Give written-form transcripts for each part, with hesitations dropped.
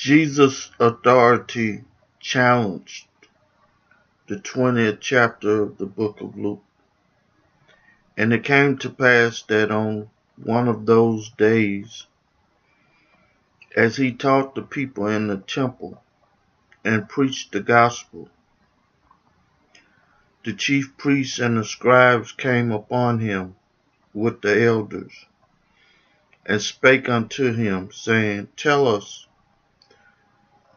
Jesus' authority challenged, the 20th chapter of the book of Luke. And it came to pass that on one of those days, as he taught the people in the temple and preached the gospel, the chief priests and the scribes came upon him with the elders, and spake unto him, saying, Tell us,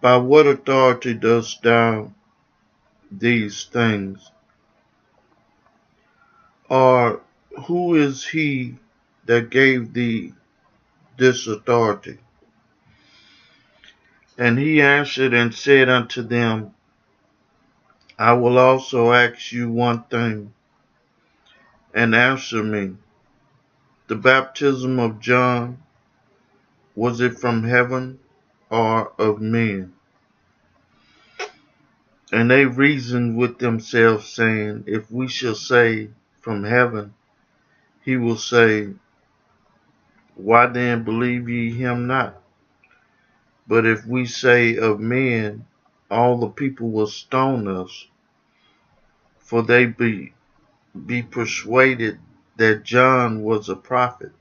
by what authority dost thou these things? Or who is he that gave thee this authority? And he answered and said unto them, I will also ask you one thing, and answer me. The baptism of John, was it from heaven or of men? And they reasoned with themselves, saying, If we shall say from heaven, he will say, Why then believe ye him not? But if we say of men, all the people will stone us, for they be persuaded that John was a prophet.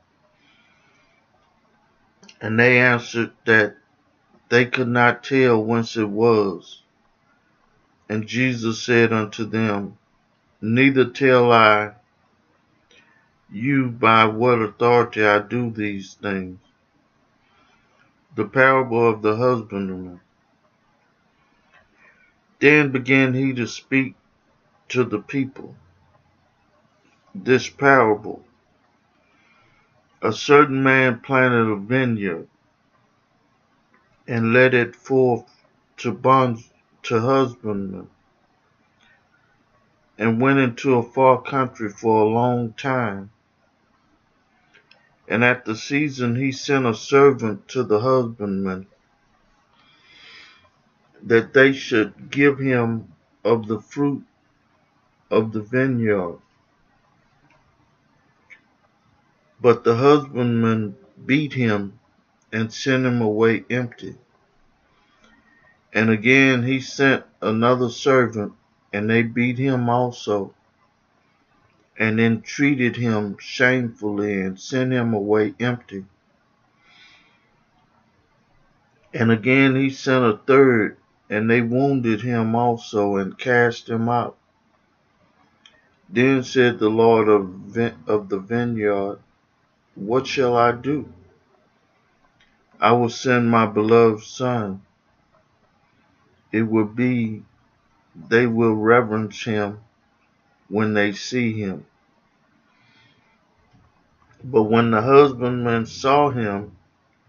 And they answered that they could not tell whence it was. And Jesus said unto them, Neither tell I you by what authority I do these things. The parable of the husbandman. Then began he to speak to the people this parable. A certain man planted a vineyard, and let it forth to husbandmen, and went into a far country for a long time. And at the season he sent a servant to the husbandmen, that they should give him of the fruit of the vineyard. But the husbandman beat him and sent him away empty. And again he sent another servant, and they beat him also, and entreated him shamefully, and sent him away empty. And again he sent a third, and they wounded him also, and cast him out. Then said the Lord of the vineyard, What shall I do? I will send my beloved son. It will be, they will reverence him when they see him. But when the husbandmen saw him,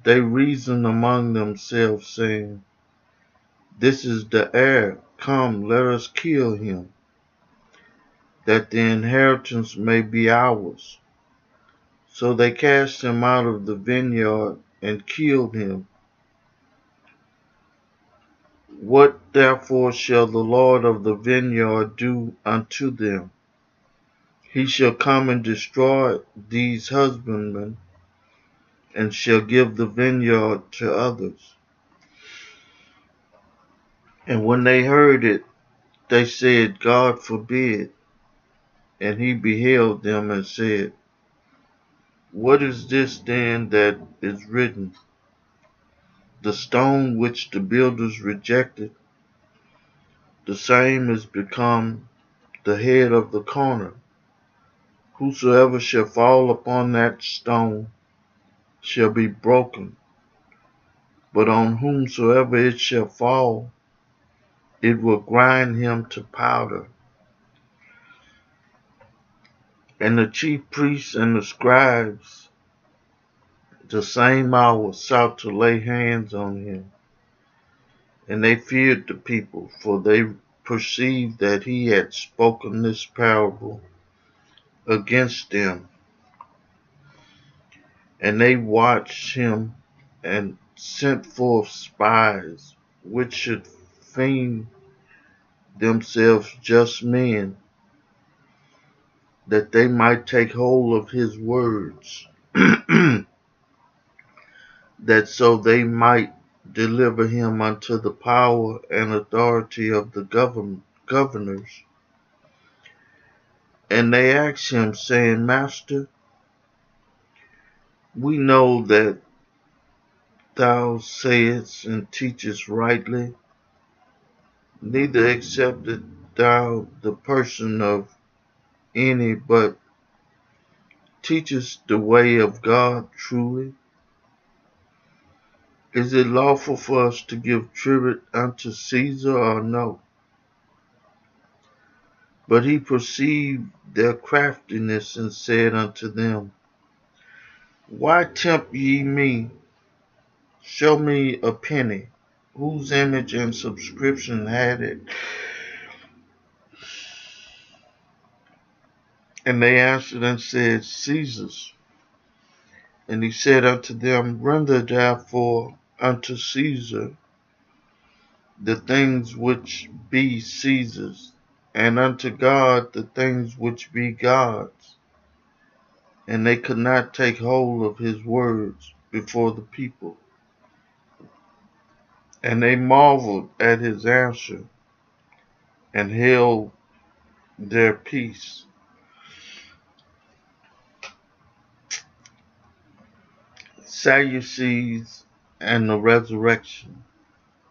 they reasoned among themselves, saying, This is the heir. Come, let us kill him, that the inheritance may be ours. So they cast him out of the vineyard and killed him. What therefore shall the Lord of the vineyard do unto them? He shall come and destroy these husbandmen, and shall give the vineyard to others. And when they heard it, they said, God forbid. And he beheld them and said, What is this then that is written? The stone which the builders rejected, the same is become the head of the corner. Whosoever shall fall upon that stone shall be broken, but on whomsoever it shall fall, it will grind him to powder. And the chief priests and the scribes the same hour sought to lay hands on him. And they feared the people, for they perceived that he had spoken this parable against them. And they watched him and sent forth spies, which should feign themselves just men, that they might take hold of his words, that so they might deliver him unto the power and authority of the governors. And they asked him, saying, Master, we know that thou sayest and teachest rightly, neither acceptest thou the person of any, but teachest the way of God truly. Is it lawful for us to give tribute unto Caesar or no? But he perceived their craftiness and said unto them, Why tempt ye me? Show me a penny. Whose image and subscription had it? And they answered and said, Caesar's. And he said unto them, Render therefore unto Caesar the things which be Caesar's, and unto God the things which be God's. And they could not take hold of his words before the people. And they marveled at his answer, and held their peace. Sadducees and the resurrection.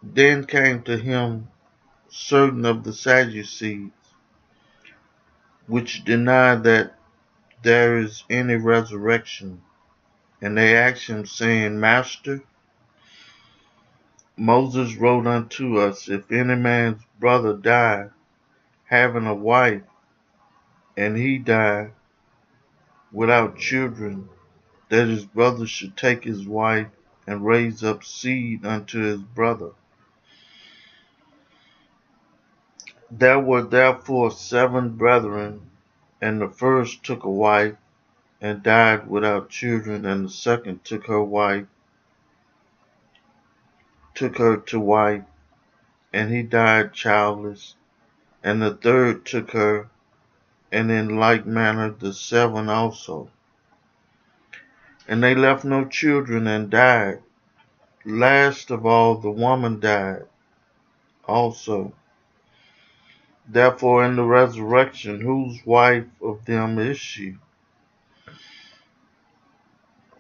Then came to him certain of the Sadducees, which deny that there is any resurrection. And they asked him, saying, Master, Moses wrote unto us, if any man's brother die, having a wife, and he die without children, that his brother should take his wife and raise up seed unto his brother. There were therefore 7 brethren, and the first took a wife, and died without children, and the second took her to wife, and he died childless, and the third took her, and in like manner the 7 also. And they left no children, and died. Last of all the woman died also. Therefore in the resurrection, whose wife of them is she?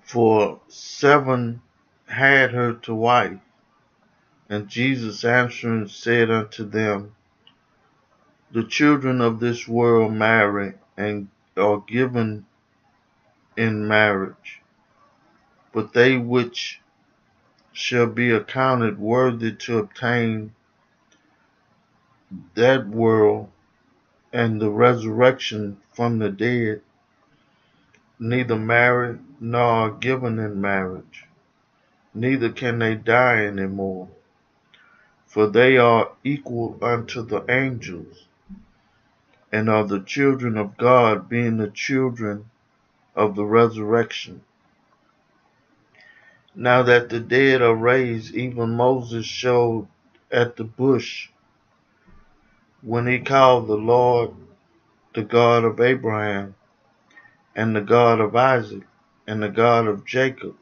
For 7 had her to wife. And Jesus answering said unto them, The children of this world marry, and are given in marriage. But they which shall be accounted worthy to obtain that world and the resurrection from the dead, neither marry nor are given in marriage, neither can they die any more, for they are equal unto the angels, and are the children of God, being the children of the resurrection. Now that the dead are raised, even Moses showed at the bush, when he called the Lord the God of Abraham, and the God of Isaac, and the God of Jacob.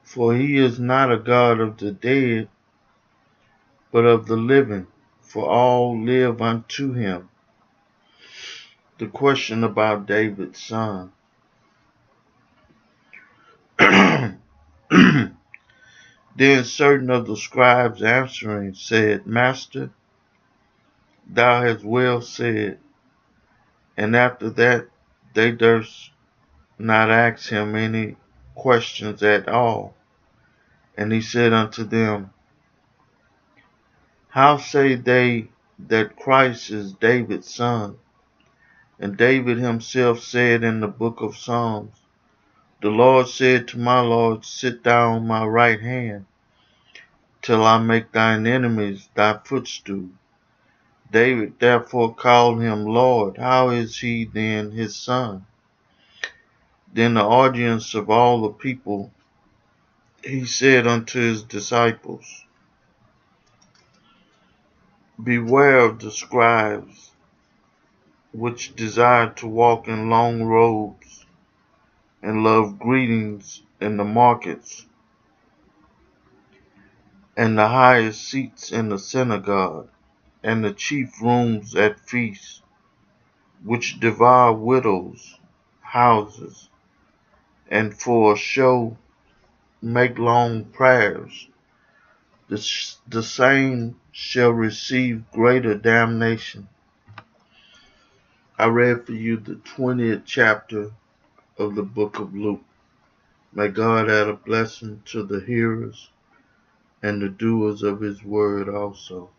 For he is not a God of the dead, but of the living, for all live unto him. The question about David's son. Then certain of the scribes answering said, Master, thou hast well said. And after that they durst not ask him any questions at all. And he said unto them, How say they that Christ is David's son? And David himself said in the book of Psalms, The Lord said to my Lord, Sit thou on my right hand, till I make thine enemies thy footstool. David therefore called him Lord. How is he then his son? Then the audience of all the people, he said unto his disciples, Beware of the scribes, which desire to walk in long robes, and love greetings in the markets, and the highest seats in the synagogue, and the chief rooms at feasts, which devour widows' houses, and for a show make long prayers, the same shall receive greater damnation. I read for you the 20th chapter of the book of Luke. May God add a blessing to the hearers and the doers of his word also.